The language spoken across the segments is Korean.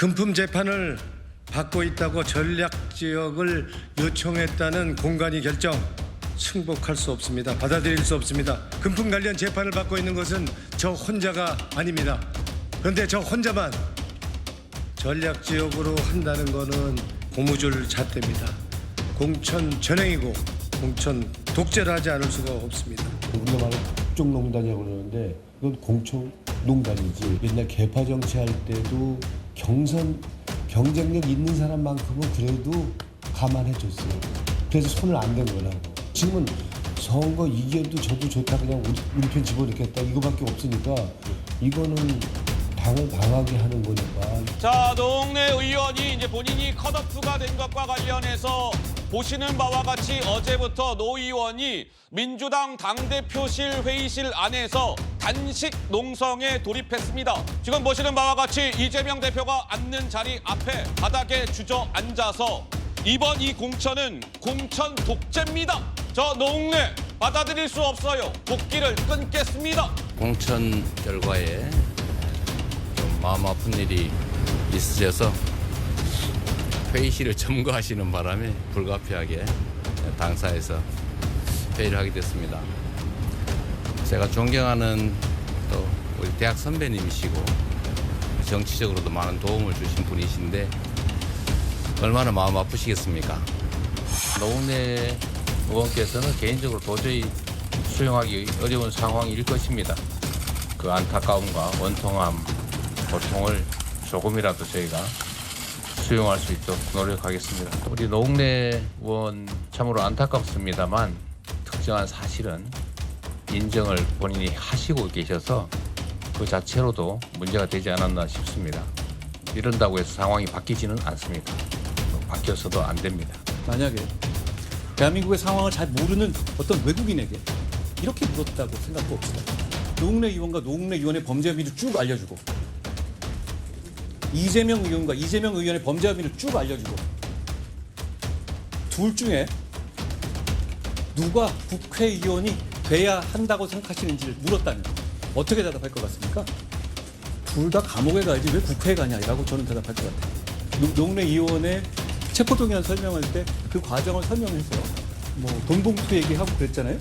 금품 재판을 받고 있다고 전략지역을 요청했다는 공관위 결정 승복할 수 없습니다. 받아들일 수 없습니다. 금품 관련 재판을 받고 있는 것은 저 혼자가 아닙니다. 그런데 저 혼자만 전략지역으로 한다는 것은 고무줄 잣대입니다. 공천 전횡이고 공천 독재를 하지 않을 수가 없습니다. 우리가 말하는 국정농단이라고 그러는데 이건 공천농단이지. 옛날 개파 정치할 때도 경쟁력 있는 사람만큼은 그래도 감안해줬어요. 그래서 손을 안 댄 거라고. 지금은 선거 이겨도 저도 좋다 그냥 우리 편 집어넣겠다 이거밖에 없으니까 이거는 당을 방하게 하는 거니까. 자, 노웅래 의원이 이제 본인이 컷오프가 된 것과 관련해서 보시는 바와 같이 어제부터 노 의원이 민주당 당대표실 회의실 안에서 단식 농성에 돌입했습니다. 지금 보시는 바와 같이 이재명 대표가 앉는 자리 앞에 바닥에 주저앉아서 이번 이 공천은 공천 독재입니다. 저 노웅래 받아들일 수 없어요. 복귀를 끊겠습니다. 공천 결과에 좀 마음 아픈 일이 있으셔서 회의실을 점거하시는 바람에 불가피하게 당사에서 회의를 하게 됐습니다. 제가 존경하는 또 우리 대학 선배님이시고 정치적으로도 많은 도움을 주신 분이신데 얼마나 마음 아프시겠습니까? 노웅래 의원께서는 개인적으로 도저히 수용하기 어려운 상황일 것입니다. 그 안타까움과 원통함, 고통을 조금이라도 저희가 수용할 수 있도록 노력하겠습니다. 우리 노웅래 의원 참으로 안타깝습니다만 특정한 사실은 인정을 본인이 하시고 계셔서 그 자체로도 문제가 되지 않았나 싶습니다. 이런다고 해서 상황이 바뀌지는 않습니다. 바뀌어서도 안 됩니다. 만약에 대한민국의 상황을 잘 모르는 어떤 외국인에게 이렇게 물었다고 생각해봅시다. 노웅래 의원과 노웅래 의원의 범죄 혐의를 쭉 알려주고 이재명 의원과 이재명 의원의 범죄 혐의를 쭉 알려주고 둘 중에 누가 국회의원이 돼야 한다고 생각하시는지를 물었다면 어떻게 대답할 것 같습니까? 둘 다 감옥에 가야지 왜 국회에 가냐라고 저는 대답할 것 같아요. 노웅래 의원의 체포동의안 설명할 때 그 과정을 설명해서 뭐 돈봉투 얘기하고 그랬잖아요.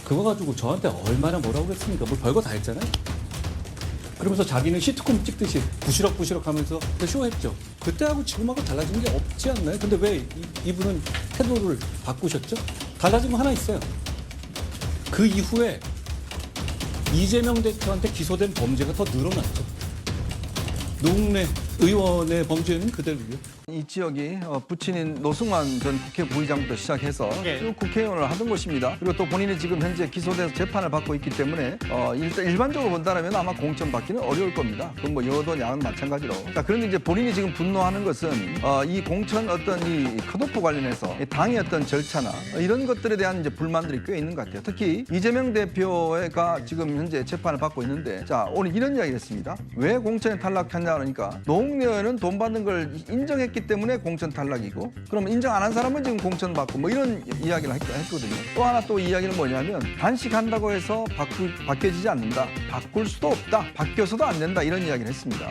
그거 가지고 저한테 얼마나 뭐라고 그랬습니까? 뭘 별거 다 했잖아요. 그러면서 자기는 시트콤 찍듯이 부시럭부시럭 하면서 쇼했죠. 그때하고 지금하고 달라진 게 없지 않나요? 근데 왜 이분은 태도를 바꾸셨죠? 달라진 거 하나 있어요. 그 이후에 이재명 대표한테 기소된 범죄가 더 늘어났죠. 노웅래 의원의 범죄는 그대로고요. 이 지역이 부친인 노승환 전 국회 부의장부터 시작해서 쭉 국회의원을 하던 곳입니다. 그리고 또 본인이 지금 현재 기소돼서 재판을 받고 있기 때문에 일단 일반적으로 본다면 아마 공천 받기는 어려울 겁니다. 그건 뭐 여든 야든 마찬가지로. 자, 그런데 이제 본인이 지금 분노하는 것은 이 공천 어떤 이 컷오프 관련해서 당의 어떤 절차나 이런 것들에 대한 이제 불만들이 꽤 있는 것 같아요. 특히 이재명 대표가 지금 현재 재판을 받고 있는데, 자, 오늘 이런 이야기를 했습니다. 왜 공천에 탈락했냐 그러니까 노웅래 의원은 돈 받는 걸 인정했기 때문에 공천 탈락이고, 그럼 인정 안 한 사람은 지금 공천 받고 뭐 이런 이야기를 했거든요. 또 하나 또 이야기는 뭐냐면 단식한다고 해서 바뀌어지지 않는다. 바꿀 수도 없다. 바뀌어서도 안 된다. 이런 이야기를 했습니다.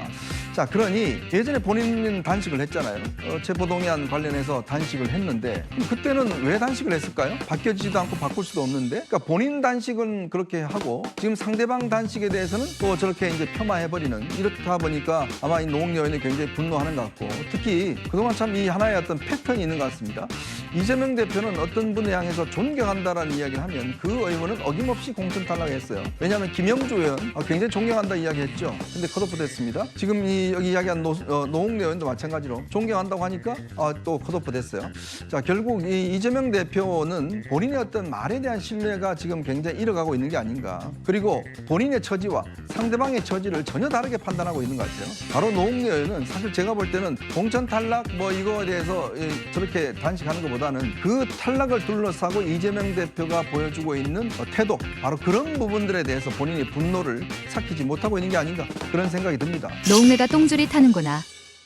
자, 그러니 예전에 본인은 단식을 했잖아요. 체포동의안 관련해서 단식을 했는데 그때는 왜 단식을 했을까요? 바뀌어지지도 않고 바꿀 수도 없는데, 그러니까 본인 단식은 그렇게 하고 지금 상대방 단식에 대해서는 또 저렇게 이제 폄하해버리는, 이렇다 보니까 아마 이 노웅래 의원이 굉장히 분노하는 것 같고, 특히 그동안 참 이 하나의 어떤 패턴이 있는 것 같습니다. 이재명 대표는 어떤 분을 향해서 존경한다라는 이야기를 하면 그 의원은 어김없이 공천 탈락했어요. 왜냐하면 김영주 의원 굉장히 존경한다 이야기했죠. 근데 컷오프 됐습니다. 지금 여기 이야기한 노웅래 의원도 마찬가지로 존경한다고 하니까 또 컷오프 됐어요. 자, 결국 이 이재명 대표는 본인의 어떤 말에 대한 신뢰가 지금 굉장히 잃어가고 있는 게 아닌가. 그리고 본인의 처지와 상대방의 처지를 전혀 다르게 판단하고 있는 것 같아요. 바로 노웅래 의원은 사실 제가 볼 때는 공천 탈락 뭐 이거에 대해서 저렇게 단식하는 것보다는 그 탈락을 둘러싸고 이재명 대표가 보여주고 있는 태도, 바로 그런 부분들에 대해서 본인이 분노를 삭히지 못하고 있는 게 아닌가, 그런 생각이 듭니다. 노웅래가 똥줄이 타는구나.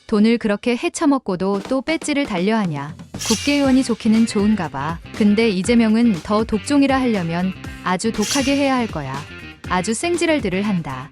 돈을 그렇게 헤쳐먹고도 또 배지를 달려하냐. 국회의원이 좋기는 좋은가 봐. 근데 이재명은 더 독종이라 하려면 아주 독하게 해야 할 거야. 아주 생지랄들을 한다.